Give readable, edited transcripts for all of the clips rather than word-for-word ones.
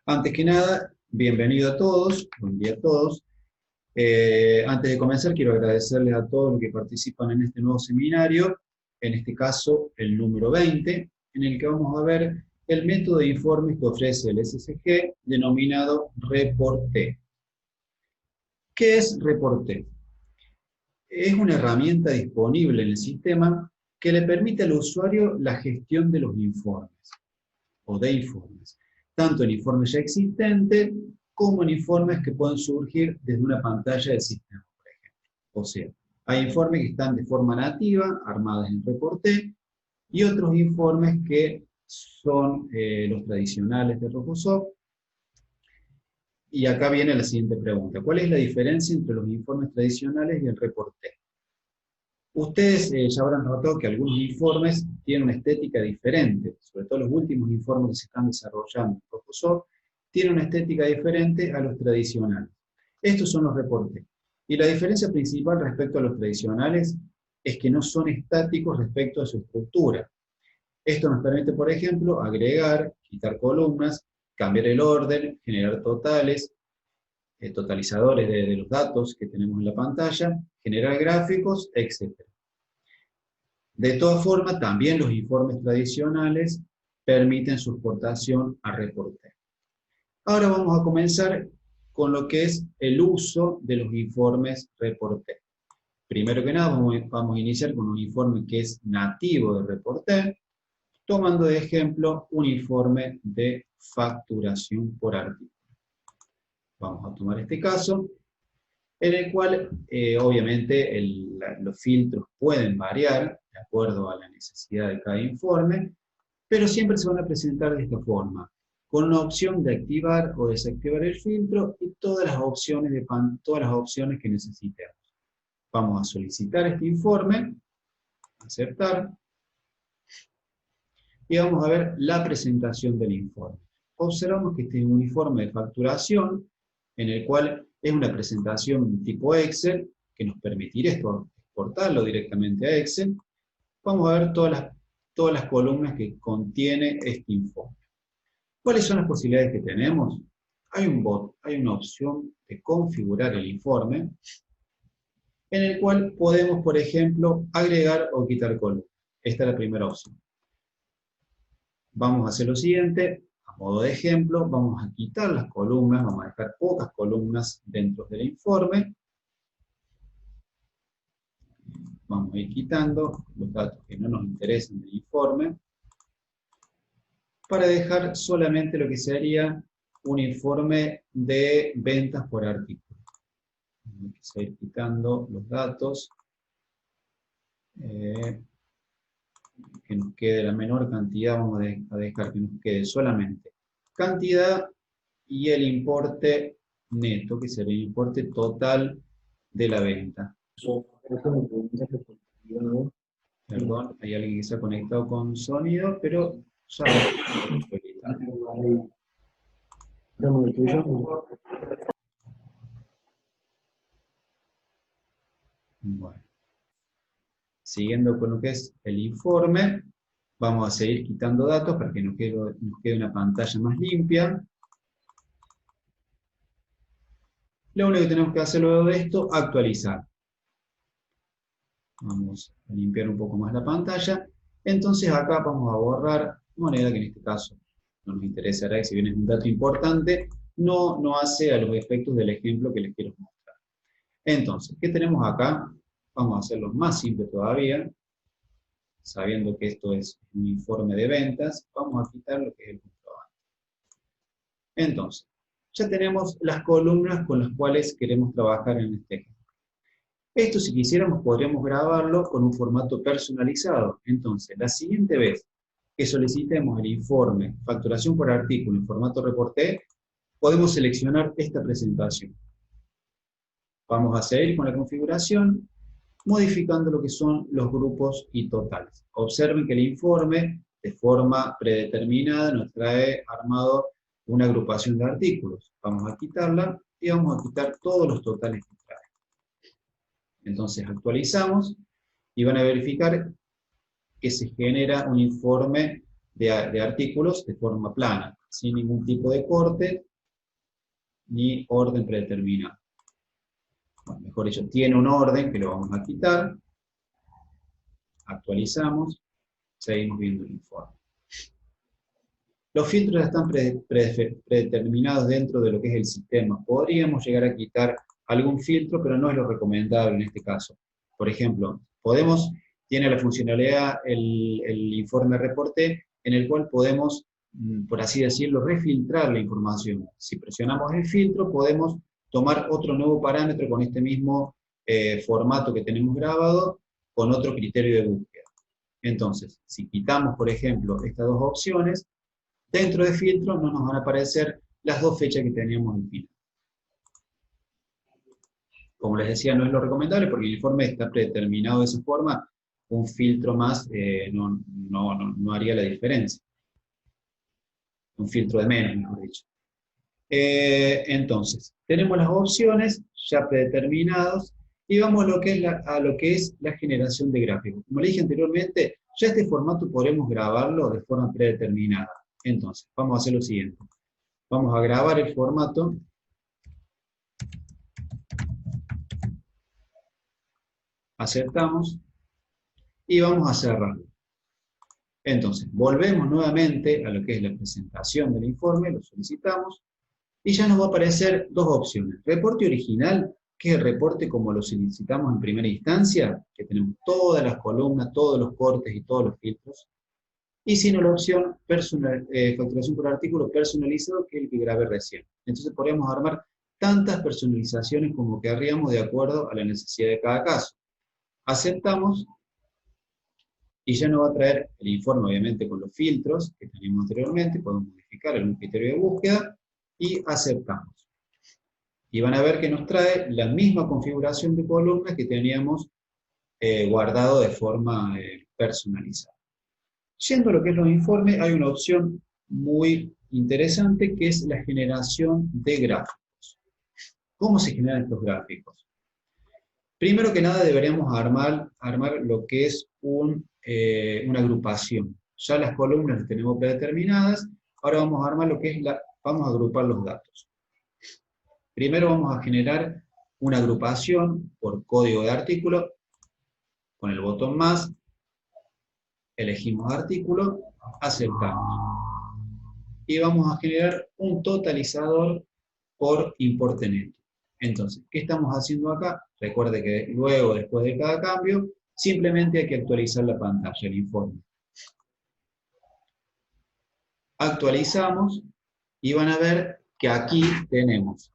Antes que nada, bienvenido a todos, buen día a todos. Antes de comenzar, quiero agradecerles a todos los que participan en este nuevo seminario, en este caso el número 20, en el que vamos a ver el método de informes que ofrece el SSG, denominado Reporté. ¿Qué es Reporté? Es una herramienta disponible en el sistema que le permite al usuario la gestión de los informes, o de informes, tanto en informes ya existentes como en informes que pueden surgir desde una pantalla del sistema, por ejemplo. O sea, hay informes que están de forma nativa, armados en Reporté, y otros informes que son los tradicionales de Rocosoft. Y acá viene la siguiente pregunta: ¿cuál es la diferencia entre los informes tradicionales y el Reporté? Ustedes ya habrán notado que algunos informes tienen una estética diferente, sobre todo los últimos informes que se están desarrollando en Microsoft, tienen una estética diferente a los tradicionales. Estos son los reportes. Y la diferencia principal respecto a los tradicionales es que no son estáticos respecto a su estructura. Esto nos permite, por ejemplo, agregar, quitar columnas, cambiar el orden, generar totales, totalizadores de los datos que tenemos en la pantalla, generar gráficos, etc. De todas formas, también los informes tradicionales permiten su exportación a Reporté. Ahora vamos a comenzar con lo que es el uso de los informes Reporté. Primero que nada, vamos a iniciar con un informe que es nativo de Reporté, tomando de ejemplo un informe de facturación por artículo. Vamos a tomar este caso, en el cual obviamente los filtros pueden variar de acuerdo a la necesidad de cada informe, pero siempre se van a presentar de esta forma, con una opción de activar o desactivar el filtro y todas las opciones que necesitemos. Vamos a solicitar este informe, aceptar, y vamos a ver la presentación del informe. Observamos que este es un informe de facturación, en el cual es una presentación tipo Excel, que nos permitirá exportarlo directamente a Excel. Vamos a ver todas las columnas que contiene este informe. ¿Cuáles son las posibilidades que tenemos? Hay una opción de configurar el informe, en el cual podemos, por ejemplo, agregar o quitar columnas. Esta es la primera opción. Vamos a hacer lo siguiente, a modo de ejemplo, vamos a quitar las columnas, vamos a dejar pocas columnas dentro del informe. Vamos a ir quitando los datos que no nos interesan del informe, para dejar solamente lo que sería un informe de ventas por artículo. Vamos a ir quitando los datos, que nos quede la menor cantidad, vamos a dejar que nos quede solamente cantidad y el importe neto, que sería el importe total de la venta. Perdón, hay alguien que se ha conectado con sonido, pero ya bueno. Siguiendo con lo que es el informe, vamos a seguir quitando datos para que nos quede una pantalla más limpia. Lo único que tenemos que hacer luego de esto, actualizar. Vamos a limpiar un poco más la pantalla. Entonces acá vamos a borrar moneda, que en este caso no nos interesará, si bien es un dato importante, no hace a los efectos del ejemplo que les quiero mostrar. Entonces, ¿qué tenemos acá? Vamos a hacerlo más simple todavía. Sabiendo que esto es un informe de ventas, vamos a quitar lo que es el comprobante. Entonces, ya tenemos las columnas con las cuales queremos trabajar en este ejemplo. Esto, si quisiéramos, podríamos grabarlo con un formato personalizado. Entonces, la siguiente vez que solicitemos el informe facturación por artículo en formato Reporté, podemos seleccionar esta presentación. Vamos a seguir con la configuración, modificando lo que son los grupos y totales. Observen que el informe, de forma predeterminada, nos trae armado una agrupación de artículos. Vamos a quitarla y vamos a quitar todos los totales que trae. Entonces actualizamos y van a verificar que se genera un informe de artículos de forma plana. sin ningún tipo de corte, ni orden predeterminado. Bueno, mejor dicho, tiene un orden que lo vamos a quitar. Actualizamos, seguimos viendo el informe. Los filtros ya están predeterminados dentro de lo que es el sistema. Podríamos llegar a quitar algún filtro, pero no es lo recomendable en este caso. Por ejemplo, tiene la funcionalidad el informe reporte, en el cual podemos, por así decirlo, refiltrar la información. Si presionamos el filtro, podemos tomar otro nuevo parámetro con este mismo formato que tenemos grabado, con otro criterio de búsqueda. Entonces, si quitamos, por ejemplo, estas dos opciones, dentro de filtros no nos van a aparecer las dos fechas que teníamos al final. Como les decía, no es lo recomendable porque el informe está predeterminado de esa forma. Un filtro más no haría la diferencia. Un filtro de menos, mejor dicho. Entonces, tenemos las opciones ya predeterminadas y vamos a lo que es la generación de gráficos. Como le dije anteriormente, ya este formato podremos grabarlo de forma predeterminada. Entonces, vamos a hacer lo siguiente. Vamos a grabar el formato. Aceptamos. Y vamos a cerrarlo. Entonces, volvemos nuevamente a lo que es la presentación del informe, lo solicitamos, y ya nos va a aparecer dos opciones. Reporte original, que es el reporte como lo solicitamos en primera instancia, que tenemos todas las columnas, todos los cortes y todos los filtros. Y si no, la opción facturación por artículo personalizado, que es el que grabé recién. Entonces podemos armar tantas personalizaciones como querríamos de acuerdo a la necesidad de cada caso. Aceptamos, y ya nos va a traer el informe, obviamente, con los filtros que teníamos anteriormente, podemos modificar algún criterio de búsqueda, y aceptamos. Y van a ver que nos trae la misma configuración de columnas que teníamos guardado de forma personalizada. Yendo a lo que es los informes, hay una opción muy interesante que es la generación de gráficos. ¿Cómo se generan estos gráficos? Primero que nada deberíamos armar lo que es una agrupación. Ya las columnas las tenemos predeterminadas, ahora vamos a armar lo que es vamos a agrupar los datos. Primero vamos a generar una agrupación por código de artículo, con el botón más, elegimos artículo, aceptamos. Y vamos a generar un totalizador por importe neto. Entonces, ¿qué estamos haciendo acá? Recuerde que luego, después de cada cambio, simplemente hay que actualizar la pantalla, el informe. Actualizamos y van a ver que aquí tenemos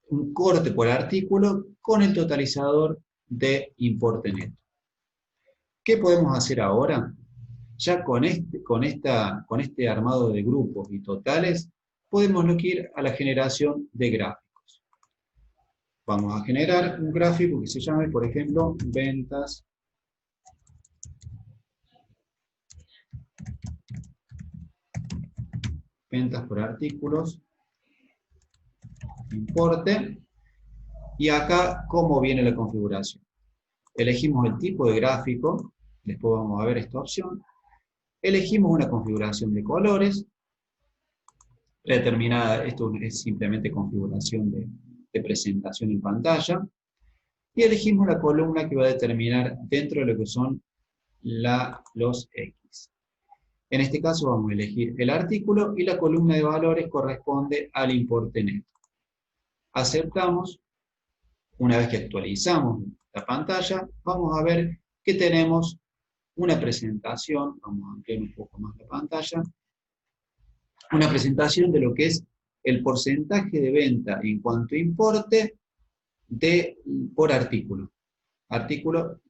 un corte por artículo con el totalizador de importe neto. ¿Qué podemos hacer ahora? Ya con este armado de grupos y totales, podemos ir a la generación de gráficos. Vamos a generar un gráfico que se llame, por ejemplo, ventas por artículos, importe, y acá cómo viene la configuración. Elegimos el tipo de gráfico, después vamos a ver esta opción, elegimos una configuración de colores, predeterminada, esto es simplemente configuración de presentación en pantalla, y elegimos la columna que va a determinar dentro de lo que son los X. En este caso vamos a elegir el artículo y la columna de valores corresponde al importe neto. Aceptamos. Una vez que actualizamos la pantalla, vamos a ver que tenemos una presentación, vamos a ampliar un poco más la pantalla, una presentación de lo que es el porcentaje de venta en cuanto a importe por artículo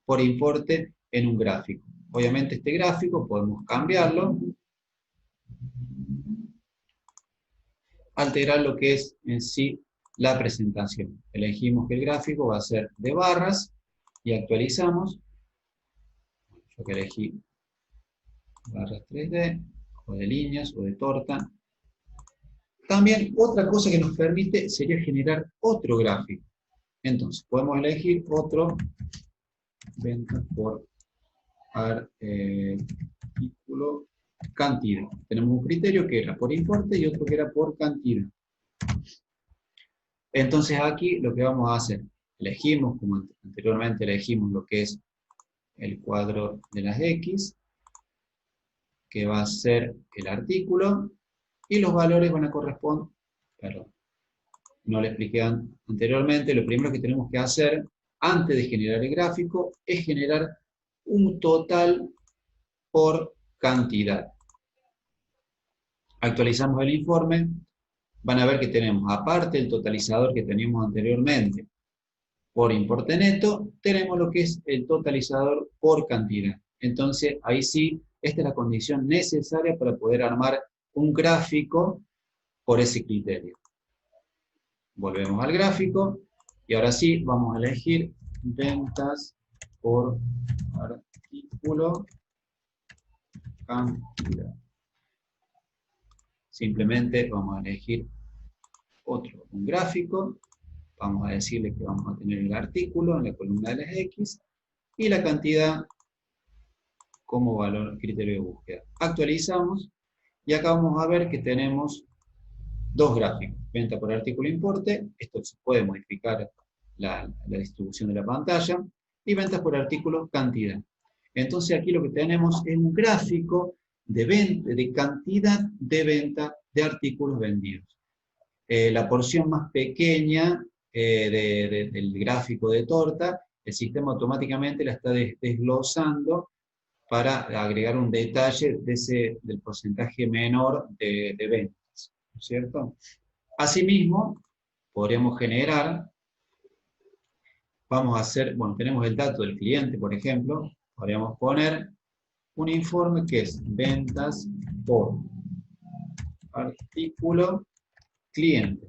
por importe en un gráfico. Obviamente este gráfico podemos cambiarlo, alterar lo que es en sí la presentación. Elegimos que el gráfico va a ser de barras y actualizamos. Yo que elegí barras 3D, o de líneas, o de torta. También otra cosa que nos permite sería generar otro gráfico. Entonces, podemos elegir otro, ventas por artículo cantidad. Tenemos un criterio que era por importe y otro que era por cantidad. Entonces aquí lo que vamos a hacer, elegimos, como anteriormente elegimos lo que es el cuadro de las X, que va a ser el artículo, y los valores van a corresponder, perdón, no le expliqué anteriormente, lo primero que tenemos que hacer antes de generar el gráfico es generar un total por cantidad. Actualizamos el informe, van a ver que tenemos, aparte del totalizador que teníamos anteriormente por importe neto, tenemos lo que es el totalizador por cantidad. Entonces, ahí sí, esta es la condición necesaria para poder armar un gráfico por ese criterio. Volvemos al gráfico, y ahora sí, vamos a elegir ventas por artículo cantidad. Simplemente vamos a elegir un gráfico, vamos a decirle que vamos a tener el artículo en la columna de las X, y la cantidad como valor criterio de búsqueda. Actualizamos, y acá vamos a ver que tenemos dos gráficos, venta por artículo importe, esto se puede modificar la distribución de la pantalla, y ventas por artículo cantidad. Entonces aquí lo que tenemos es un gráfico de cantidad de venta de artículos vendidos. La porción más pequeña del gráfico de torta, el sistema automáticamente la está desglosando para agregar un detalle del porcentaje menor de ventas, ¿no es cierto? Asimismo, podríamos generar, vamos a hacer, bueno, tenemos el dato del cliente, por ejemplo, podríamos poner un informe que es ventas por artículo cliente.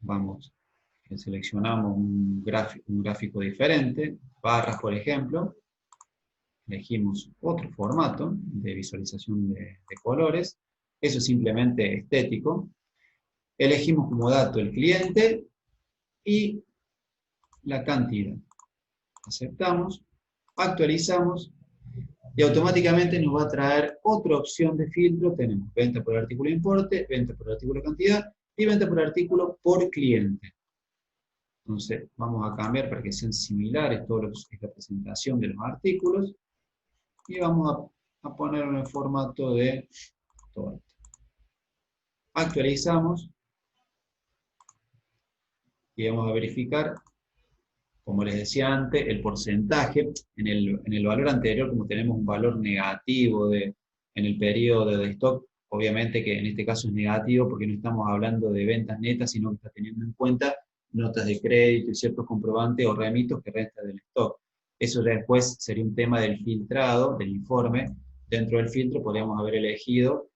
Vamos, seleccionamos un gráfico diferente, barras por ejemplo, elegimos otro formato de visualización de colores, eso es simplemente estético, elegimos como dato el cliente y la cantidad. Aceptamos, actualizamos, y automáticamente nos va a traer otra opción de filtro. Tenemos venta por artículo importe, venta por artículo cantidad y venta por artículo por cliente. Entonces vamos a cambiar para que sean similares todo lo que es la presentación de los artículos, y vamos a ponerlo en formato de torta. Actualizamos y vamos a verificar, como les decía antes, el porcentaje. En el valor anterior, como tenemos un valor negativo en el periodo de stock, obviamente que en este caso es negativo porque no estamos hablando de ventas netas, sino que está teniendo en cuenta notas de crédito y ciertos comprobantes o remitos que restan del stock. Eso ya después sería un tema del filtrado, del informe. Dentro del filtro podríamos haber elegido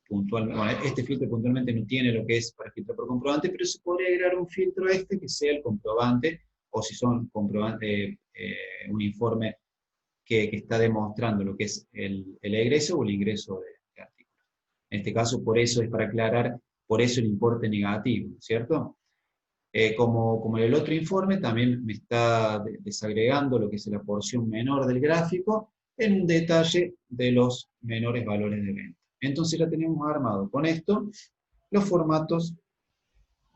puntualmente, bueno, este filtro puntualmente no tiene lo que es para filtrar por comprobante, pero se podría agregar un filtro que sea el comprobante, o si son comprobante, un informe que está demostrando lo que es el egreso o el ingreso de artículos. En este caso, por eso es para aclarar, por eso el importe negativo, ¿cierto? Como en el otro informe, también me está desagregando lo que es la porción menor del gráfico en un detalle de los menores valores de venta. Entonces ya tenemos armado con esto los formatos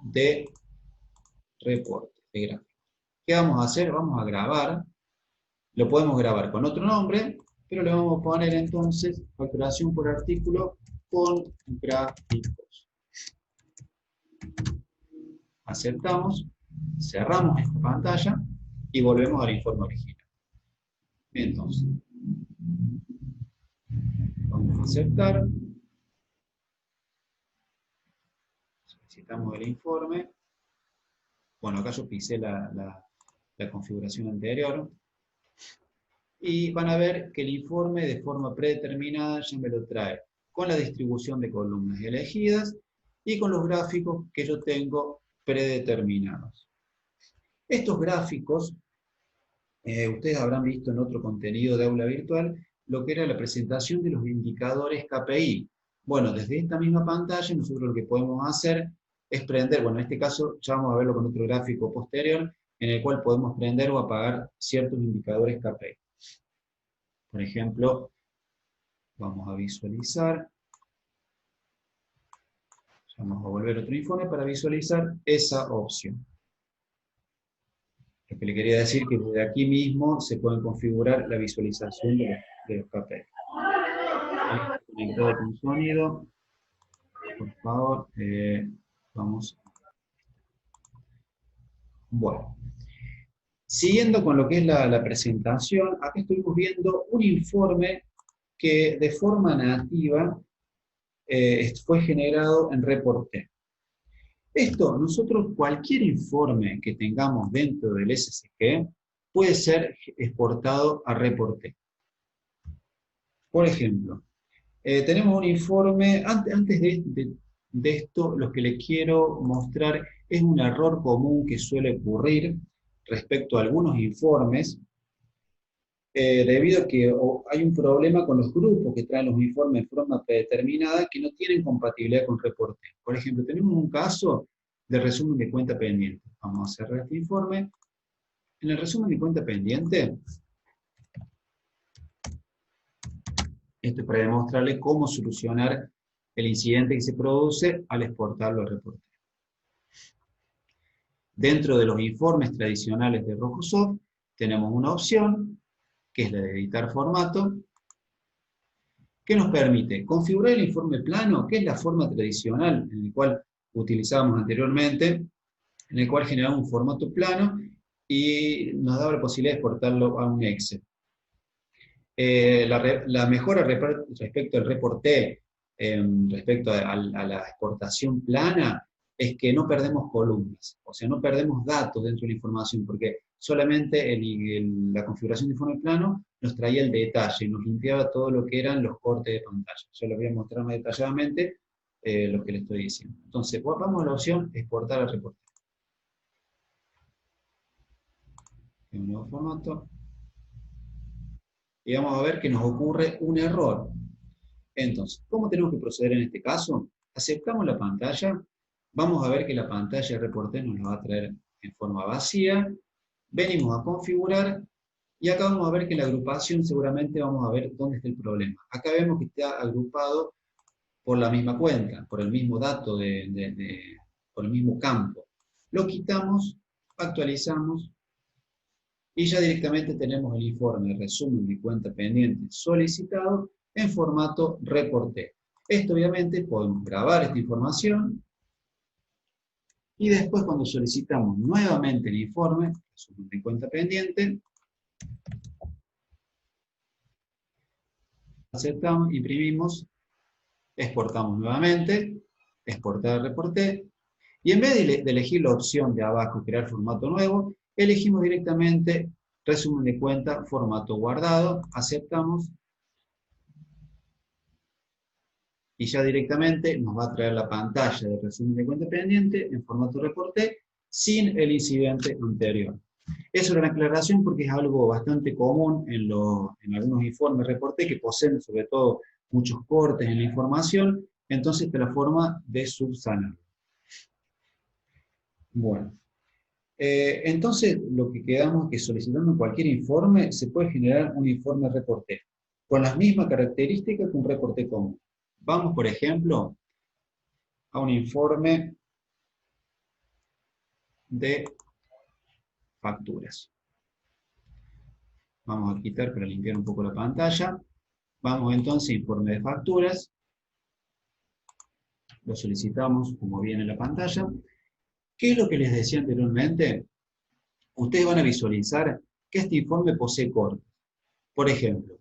de reporte, de gráfico. ¿Qué vamos a hacer? Vamos a grabar, lo podemos grabar con otro nombre, pero le vamos a poner entonces facturación por artículo con gráficos. Aceptamos, cerramos esta pantalla y volvemos al informe original. Entonces, vamos a aceptar, solicitamos el informe. Bueno, acá yo pisé la configuración anterior, y van a ver que el informe de forma predeterminada ya me lo trae con la distribución de columnas elegidas y con los gráficos que yo tengo predeterminados. Estos gráficos, ustedes habrán visto en otro contenido de aula virtual, lo que era la presentación de los indicadores KPI. Bueno, desde esta misma pantalla nosotros lo que podemos hacer es prender, bueno, en este caso ya vamos a verlo con otro gráfico posterior, en el cual podemos prender o apagar ciertos indicadores KPI. Por ejemplo, vamos a visualizar, vamos a volver a otro informe para visualizar esa opción. Lo que le quería decir que desde aquí mismo se pueden configurar la visualización de los KPI. Conectado con sonido, por favor, vamos. Bueno, siguiendo con lo que es la presentación, aquí estuvimos viendo un informe que de forma nativa fue generado en Reporté. Esto, nosotros cualquier informe que tengamos dentro del SSG puede ser exportado a Reporté. Por ejemplo, tenemos un informe, antes de esto, lo que les quiero mostrar es un error común que suele ocurrir respecto a algunos informes, debido a que hay un problema con los grupos que traen los informes de forma predeterminada que no tienen compatibilidad con Reporté. Por ejemplo, tenemos un caso de resumen de cuenta pendiente. Vamos a cerrar este informe. En el resumen de cuenta pendiente, esto es para demostrarle cómo solucionar el incidente que se produce al exportarlo al Reporté. Dentro de los informes tradicionales de Rojosoft, tenemos una opción, que es la de editar formato, que nos permite configurar el informe plano, que es la forma tradicional en la cual utilizábamos anteriormente, en el cual generamos un formato plano y nos daba la posibilidad de exportarlo a un Excel. La mejora respecto al Reporté, respecto a la exportación plana, es que no perdemos columnas, o sea, no perdemos datos dentro de la información, porque solamente la configuración de informe plano nos traía el detalle, nos limpiaba todo lo que eran los cortes de pantalla. Yo les voy a mostrar más detalladamente lo que les estoy diciendo. Entonces, vamos a la opción exportar al Reporté. En un nuevo formato. Y vamos a ver que nos ocurre un error. Entonces, ¿cómo tenemos que proceder en este caso? Aceptamos la pantalla, vamos a ver que la pantalla de Reporté nos la va a traer en forma vacía, venimos a configurar, y acá vamos a ver que en la agrupación seguramente vamos a ver dónde está el problema. Acá vemos que está agrupado por la misma cuenta, por el mismo dato, por el mismo campo. Lo quitamos, actualizamos, y ya directamente tenemos el informe de resumen de cuenta pendiente solicitado en formato Reporté. Esto obviamente podemos grabar esta información y después cuando solicitamos nuevamente el informe, resumen de cuenta pendiente, aceptamos, imprimimos, exportamos nuevamente, exportar Reporté, y en vez de elegir la opción de abajo, crear formato nuevo, elegimos directamente resumen de cuenta, formato guardado, aceptamos, y ya directamente nos va a traer la pantalla de resumen de cuenta pendiente en formato Reporté, sin el incidente anterior. Eso era una aclaración porque es algo bastante común en algunos informes Reporté que poseen sobre todo muchos cortes en la información, entonces esta es la forma de subsanarlo. Bueno. Entonces, lo que quedamos es que solicitando cualquier informe se puede generar un informe Reporté, con las mismas características que un Reporté común. Vamos, por ejemplo, a un informe de facturas. Vamos a quitar para limpiar un poco la pantalla. Vamos entonces a informe de facturas. Lo solicitamos como viene en la pantalla. ¿Qué es lo que les decía anteriormente? Ustedes van a visualizar que este informe posee cortes. Por ejemplo,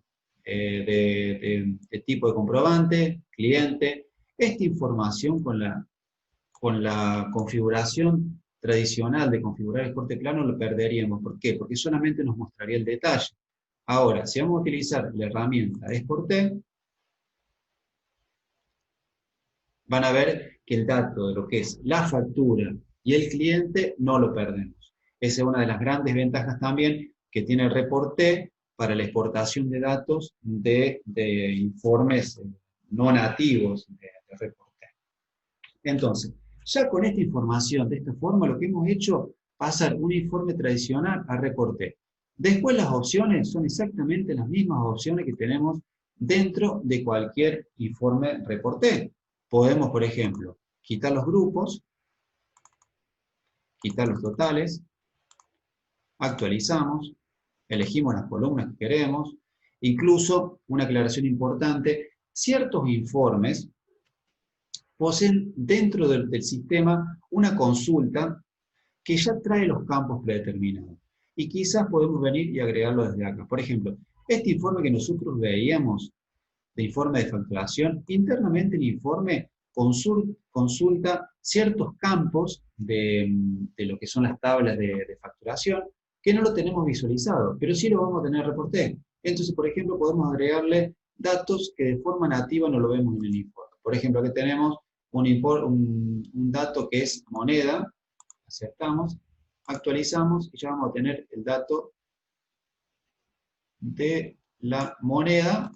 de tipo de comprobante, cliente. Esta información con la configuración tradicional de configurar el corte plano lo perderíamos. ¿Por qué? Porque solamente nos mostraría el detalle. Ahora, si vamos a utilizar la herramienta Exporté, van a ver que el dato de lo que es la factura y el cliente no lo perdemos. Esa es una de las grandes ventajas también que tiene el Reporté para la exportación de datos de informes no nativos de Reporté. Entonces, ya con esta información, de esta forma, lo que hemos hecho es pasar un informe tradicional a Reporté. Después las opciones son exactamente las mismas opciones que tenemos dentro de cualquier informe reporté. Podemos, por ejemplo, quitar los grupos, quitar los totales, actualizamos, elegimos las columnas que queremos, incluso, una aclaración importante, ciertos informes poseen dentro del sistema una consulta que ya trae los campos predeterminados. Y quizás podemos venir y agregarlo desde acá. Por ejemplo, este informe que nosotros veíamos, de informe de facturación, internamente el informe consulta ciertos campos de lo que son las tablas de facturación, que no lo tenemos visualizado, pero sí lo vamos a tener en reporté. Entonces, por ejemplo, podemos agregarle datos que de forma nativa no lo vemos en el informe. Por ejemplo, aquí tenemos un dato que es moneda, aceptamos, actualizamos y ya vamos a tener el dato de la moneda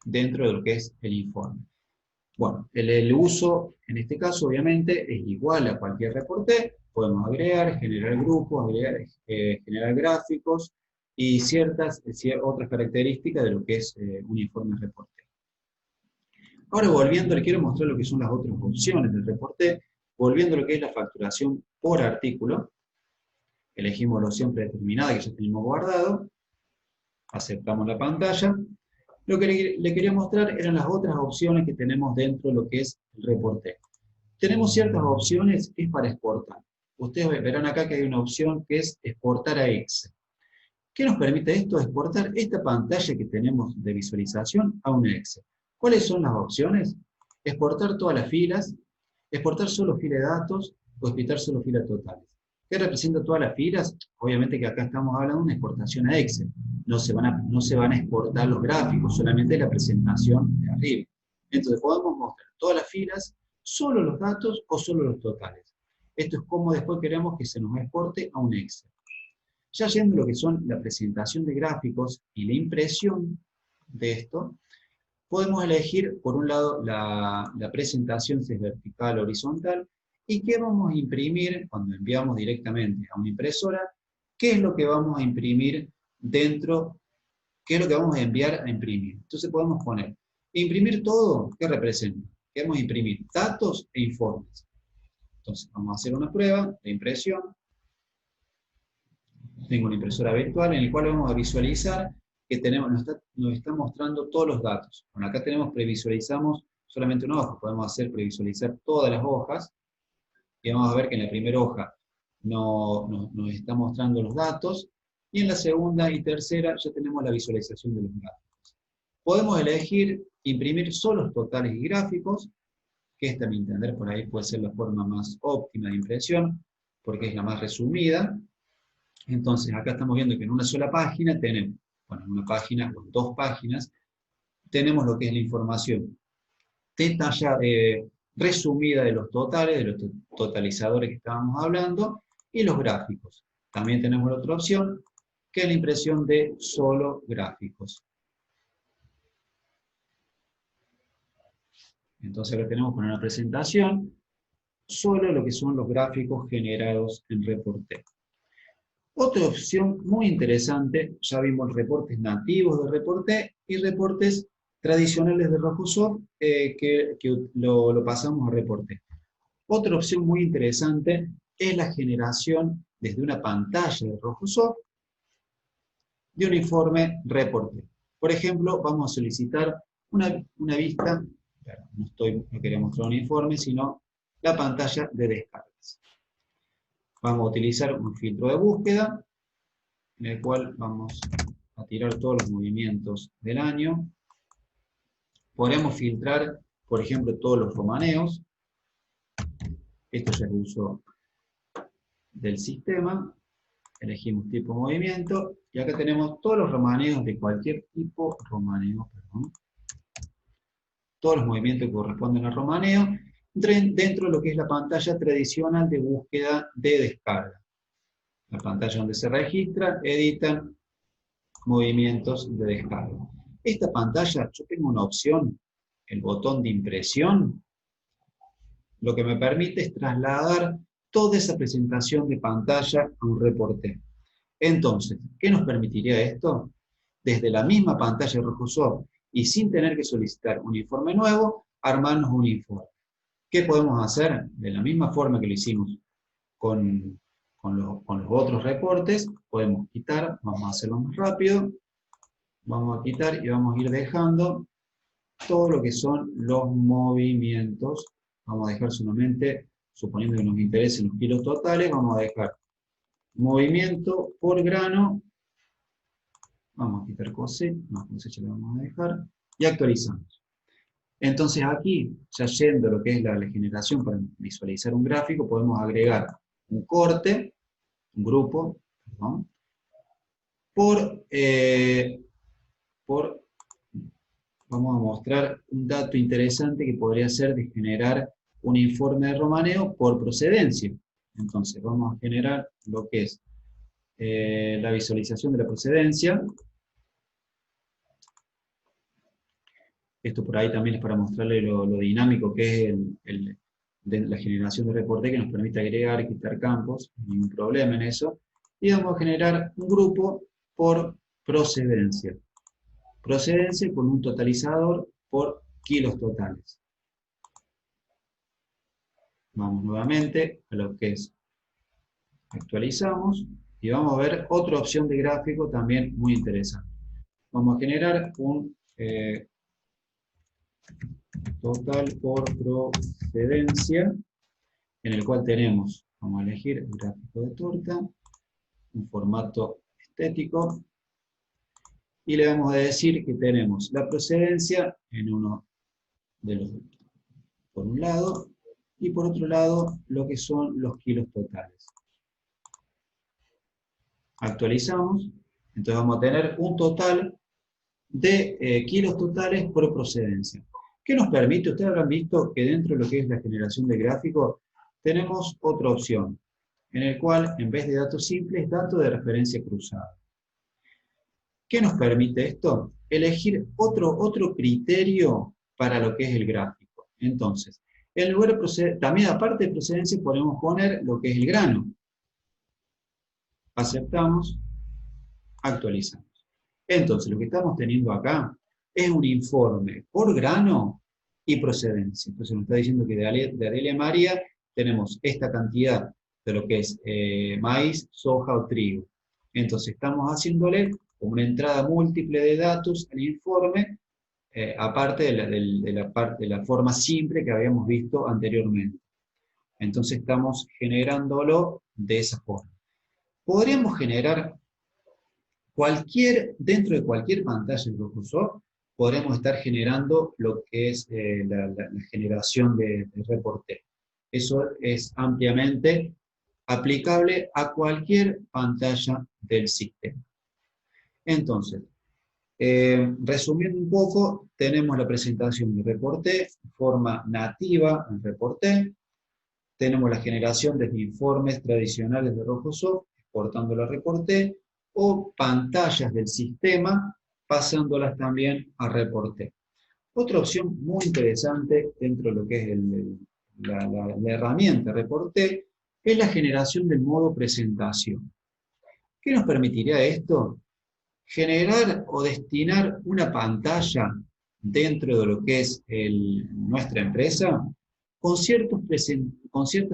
dentro de lo que es el informe. Bueno, el uso en este caso obviamente es igual a cualquier reporte. Podemos agregar, generar grupos, generar gráficos y ciertas otras características de lo que es un informe reporte. Ahora volviendo, le quiero mostrar lo que son las otras opciones del reporte. Volviendo a lo que es la facturación por artículo, elegimos la opción predeterminada que ya tenemos guardado, aceptamos la pantalla. Lo que le quería mostrar eran las otras opciones que tenemos dentro de lo que es el reporte. Tenemos ciertas opciones que es para exportar. Ustedes verán acá que hay una opción que es exportar a Excel. ¿Qué nos permite esto? Exportar esta pantalla que tenemos de visualización a un Excel. ¿Cuáles son las opciones? Exportar todas las filas, exportar solo filas de datos o exportar solo filas totales. ¿Qué representa todas las filas? Obviamente que acá estamos hablando de una exportación a Excel. No se van a exportar los gráficos, solamente la presentación de arriba. Entonces podemos mostrar todas las filas, solo los datos o solo los totales. Esto es como después queremos que se nos exporte a un Excel. Ya yendo a lo que son la presentación de gráficos y la impresión de esto, podemos elegir, por un lado, la presentación, si es vertical o horizontal, y qué vamos a imprimir cuando enviamos directamente a una impresora, qué es lo que vamos a imprimir dentro, qué es lo que vamos a enviar a imprimir. Entonces podemos poner, imprimir todo, ¿qué representa? Queremos imprimir datos e informes. Entonces vamos a hacer una prueba de impresión. Tengo una impresora virtual en la cual vamos a visualizar que nos está mostrando todos los datos. Bueno, acá previsualizamos solamente una hoja, podemos previsualizar todas las hojas, y vamos a ver que en la primera hoja nos está mostrando los datos, y en la segunda y tercera ya tenemos la visualización de los gráficos. Podemos elegir imprimir solo los totales y gráficos, que esta, a mi entender, por ahí puede ser la forma más óptima de impresión, porque es la más resumida. Entonces, acá estamos viendo que en una sola página tenemos, bueno, en una página o en dos páginas, tenemos lo que es la información detallada, resumida de los totales, de los totalizadores que estábamos hablando, y los gráficos. También tenemos la otra opción, que es la impresión de solo gráficos. Entonces acá tenemos para una presentación solo lo que son los gráficos generados en Reporté. Otra opción muy interesante, ya vimos reportes nativos de Reporté y reportes tradicionales de Rojosoft que lo pasamos a Reporté. Otra opción muy interesante es la generación desde una pantalla de Rojosoft de un informe Reporté. Por ejemplo, vamos a solicitar una vista, no quería mostrar un informe, sino la pantalla de descargas. Vamos a utilizar un filtro de búsqueda, en el cual vamos a tirar todos los movimientos del año. Podemos filtrar, por ejemplo, todos los romaneos. Esto ya es el uso del sistema. Elegimos tipo de movimiento, y acá tenemos todos los romaneos de cualquier tipo, todos los movimientos que corresponden al romaneo, dentro de lo que es la pantalla tradicional de búsqueda de descarga. La pantalla donde se registra, editan movimientos de descarga. Esta pantalla, yo tengo una opción, el botón de impresión, lo que me permite es trasladar toda esa presentación de pantalla a un reporte. Entonces, ¿qué nos permitiría esto? Desde la misma pantalla de Rojosoft y sin tener que solicitar un informe nuevo, armarnos un informe. ¿Qué podemos hacer? De la misma forma que lo hicimos con los otros reportes, podemos quitar, vamos a hacerlo más rápido, vamos a quitar y vamos a ir dejando todo lo que son los movimientos. Vamos a dejar solamente, suponiendo que nos interesen los kilos totales, vamos a dejar movimiento por grano, vamos a quitar cosecha, no, cosecha le vamos a dejar, y actualizamos. Entonces aquí, ya yendo a lo que es la generación para visualizar un gráfico, podemos agregar un corte, un grupo, perdón, vamos a mostrar un dato interesante que podría ser de generar un informe de Romaneo por procedencia. Entonces vamos a generar lo que es la visualización de la procedencia. Esto por ahí también es para mostrarle lo dinámico que es la generación de reporte, que nos permite agregar y quitar campos, no hay ningún problema en eso. Y vamos a generar un grupo por procedencia. Procedencia con un totalizador por kilos totales. Vamos nuevamente a lo que es actualizamos y vamos a ver otra opción de gráfico también muy interesante. Vamos a generar un total por procedencia, en el cual tenemos, vamos a elegir el gráfico de torta, un formato estético, y le vamos a decir que tenemos la procedencia en uno de los, por un lado, y por otro lado, lo que son los kilos totales. Actualizamos, entonces vamos a tener un total de kilos totales por procedencia. ¿Qué nos permite? Ustedes habrán visto que dentro de lo que es la generación de gráficos, tenemos otra opción, en el cual, en vez de datos simples, datos de referencia cruzada. ¿Qué nos permite esto? Elegir otro criterio para lo que es el gráfico. Entonces, en lugar de procedencia, también aparte de procedencia podemos poner lo que es el grano. Aceptamos, actualizamos. Entonces, lo que estamos teniendo acá es un informe por grano y procedencia. Entonces, nos está diciendo que de Adelia María tenemos esta cantidad de lo que es maíz, soja o trigo. Entonces, estamos haciéndole una entrada múltiple de datos al informe, aparte de la forma simple que habíamos visto anteriormente. Entonces, estamos generándolo de esa forma. Podríamos generar dentro de cualquier pantalla de Microsoft, podremos estar generando lo que es la generación de reporte. Eso es ampliamente aplicable a cualquier pantalla del sistema. Entonces, resumiendo un poco, tenemos la presentación de reporte, forma nativa en reporte, tenemos la generación de informes tradicionales de Rojosoft, exportándolo a reporte, o pantallas del sistema, pasándolas también a reporte. Otra opción muy interesante dentro de lo que es la herramienta reporte es la generación del modo presentación. ¿Qué nos permitiría esto? Generar o destinar una pantalla dentro de lo que es nuestra empresa con ciertas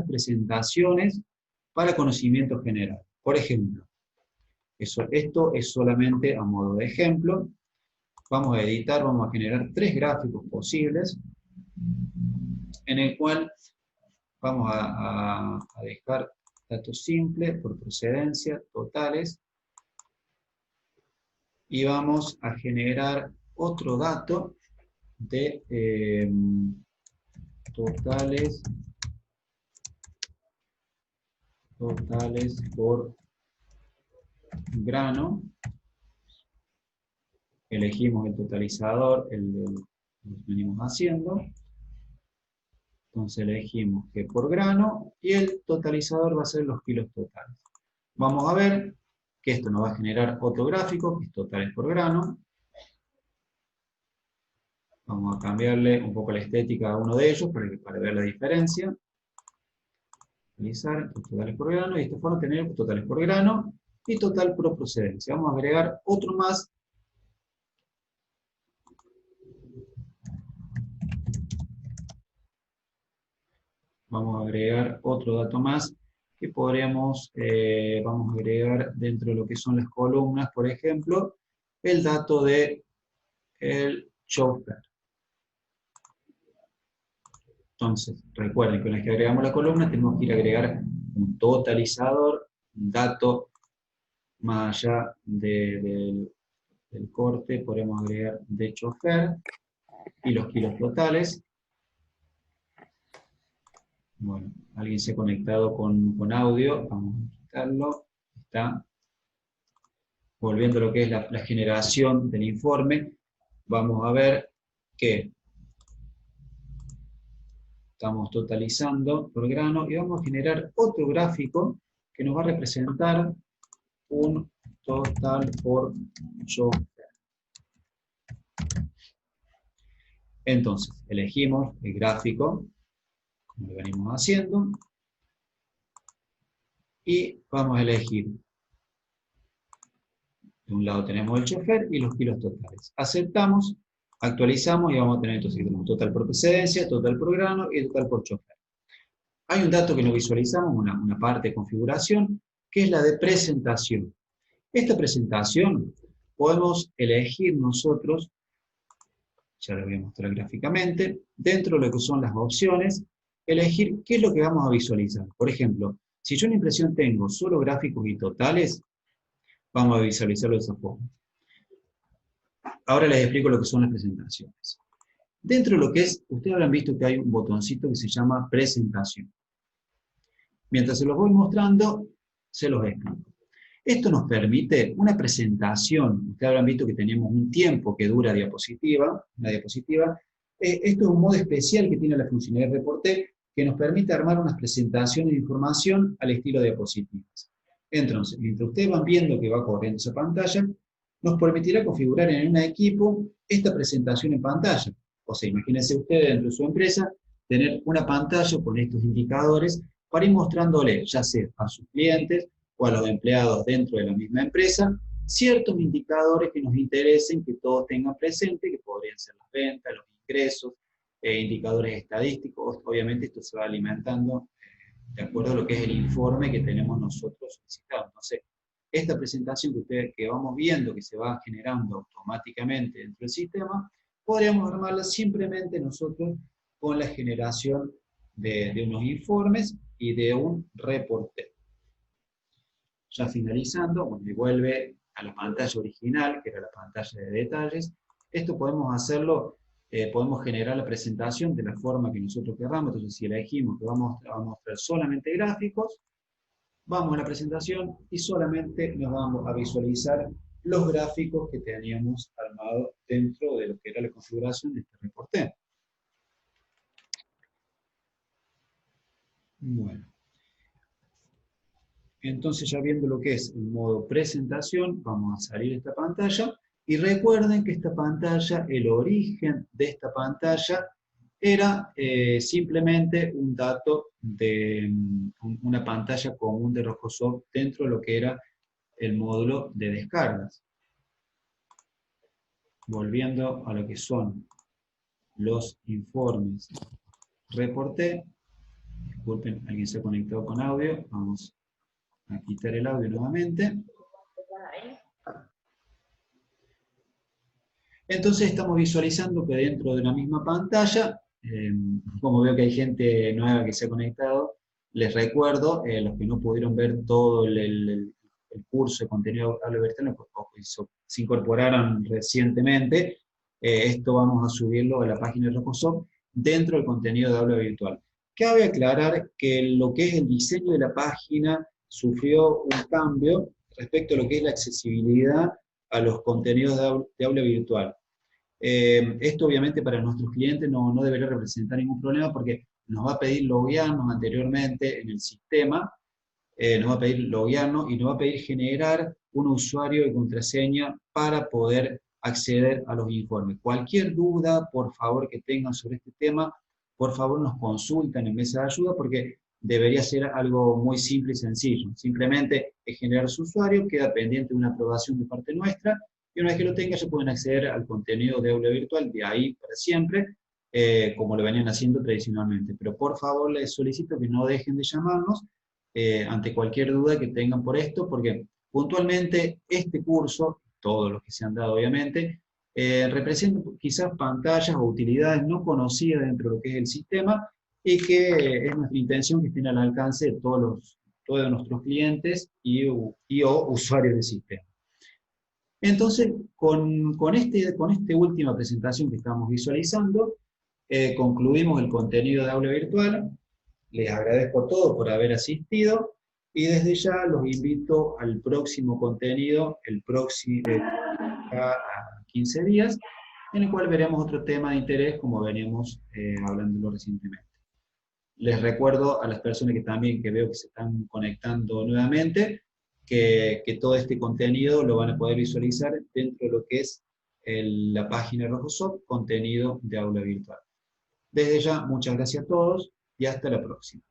presentaciones para conocimiento general. Por ejemplo, esto es solamente a modo de ejemplo. Vamos a editar, vamos a generar 3 gráficos posibles, en el cual vamos a dejar datos simples por procedencia, totales, y vamos a generar otro dato de totales por grano. Elegimos el totalizador, lo venimos haciendo. Entonces elegimos que por grano y el totalizador va a ser los kilos totales. Vamos a ver que esto nos va a generar otro gráfico, que es totales por grano. Vamos a cambiarle un poco la estética a uno de ellos para ver la diferencia. Utilizar totales por grano y de esta forma tener totales por grano y total por procedencia. Vamos a agregar otro más. Vamos a agregar otro dato más que podremos, vamos a agregar dentro de lo que son las columnas, por ejemplo, el dato de el chofer. Entonces, recuerden que una vez que agregamos la columna, tenemos que ir a agregar un totalizador, un dato más allá del corte, podemos agregar de chofer y los kilos totales. Bueno, alguien se ha conectado con audio, vamos a quitarlo, está. Volviendo a lo que es la generación del informe, vamos a ver que estamos totalizando por grano y vamos a generar otro gráfico que nos va a representar un total por chofer. Entonces, elegimos el gráfico, como lo venimos haciendo, y vamos a elegir. De un lado tenemos el chofer y los kilos totales. Aceptamos, actualizamos y vamos a tener entonces total por precedencia, total por grano y total por chofer. Hay un dato que no visualizamos, una parte de configuración, que es la de presentación. Esta presentación podemos elegir nosotros, ya lo voy a mostrar gráficamente, dentro de lo que son las opciones, elegir qué es lo que vamos a visualizar. Por ejemplo, si yo en impresión tengo solo gráficos y totales, vamos a visualizarlo de esa forma. Ahora les explico lo que son las presentaciones. Dentro de lo que es, ustedes habrán visto que hay un botoncito que se llama presentación. Mientras se los voy mostrando, se los explico. Esto nos permite una presentación. Ustedes habrán visto que tenemos un tiempo que dura una diapositiva. Esto es un modo especial que tiene la funcionalidad Reporté, que nos permite armar unas presentaciones de información al estilo de diapositivas. Entonces, mientras ustedes van viendo que va corriendo esa pantalla, nos permitirá configurar en un equipo esta presentación en pantalla. O sea, imagínense ustedes dentro de su empresa tener una pantalla con estos indicadores para ir mostrándole, ya sea a sus clientes o a los empleados dentro de la misma empresa, ciertos indicadores que nos interesen que todos tengan presente, que podrían ser las ventas, los ingresos, indicadores estadísticos. Obviamente esto se va alimentando de acuerdo a lo que es el informe que tenemos nosotros solicitado. Entonces, esta presentación que vamos viendo, que se va generando automáticamente dentro del sistema, podríamos armarla simplemente nosotros con la generación de unos informes y de un reporte. Ya finalizando, bueno, y vuelve a la pantalla original, que era la pantalla de detalles. Esto podemos hacerlo, podemos generar la presentación de la forma que nosotros queramos. Entonces, si elegimos que vamos a mostrar solamente gráficos, vamos a la presentación y solamente nos vamos a visualizar los gráficos que teníamos armados dentro de lo que era la configuración de este reporte. Bueno. Entonces, ya viendo lo que es el modo presentación, vamos a salir de esta pantalla. Y recuerden que esta pantalla, el origen de esta pantalla, era simplemente un dato de una pantalla común de Rocosoft dentro de lo que era el módulo de descargas. Volviendo a lo que son los informes reporté, disculpen, alguien se ha conectado con audio, vamos a quitar el audio nuevamente. Entonces estamos visualizando que dentro de la misma pantalla, como veo que hay gente nueva que se ha conectado, les recuerdo, los que no pudieron ver todo el curso de contenido aula virtual, se incorporaron recientemente, esto vamos a subirlo a la página de Rocosoft dentro del contenido de aula virtual. Cabe aclarar que lo que es el diseño de la página sufrió un cambio respecto a lo que es la accesibilidad a los contenidos de aula virtual. Esto obviamente para nuestros clientes no debería representar ningún problema porque nos va a pedir loguearnos anteriormente en el sistema, nos va a pedir loguearnos y nos va a pedir generar un usuario y contraseña para poder acceder a los informes. Cualquier duda, por favor, que tengan sobre este tema, por favor nos consultan en mesa de ayuda porque debería ser algo muy simple y sencillo. Simplemente es generar su usuario, queda pendiente de una aprobación de parte nuestra, y una vez que lo tenga ya pueden acceder al contenido de aula virtual de ahí para siempre, como lo venían haciendo tradicionalmente. Pero por favor les solicito que no dejen de llamarnos ante cualquier duda que tengan por esto, porque puntualmente este curso, todos los que se han dado obviamente, representan quizás pantallas o utilidades no conocidas dentro de lo que es el sistema, y que es nuestra intención que estén al alcance de todos nuestros clientes o usuarios del sistema. Entonces, con esta última presentación que estamos visualizando, concluimos el contenido de aula virtual. Les agradezco a todos por haber asistido, y desde ya los invito al próximo contenido, el próximo a 15 días, en el cual veremos otro tema de interés, como veníamos hablándolo recientemente. Les recuerdo a las personas que veo que se están conectando nuevamente, que todo este contenido lo van a poder visualizar dentro de lo que es la página de Rojosoft, contenido de aula virtual. Desde ya, muchas gracias a todos y hasta la próxima.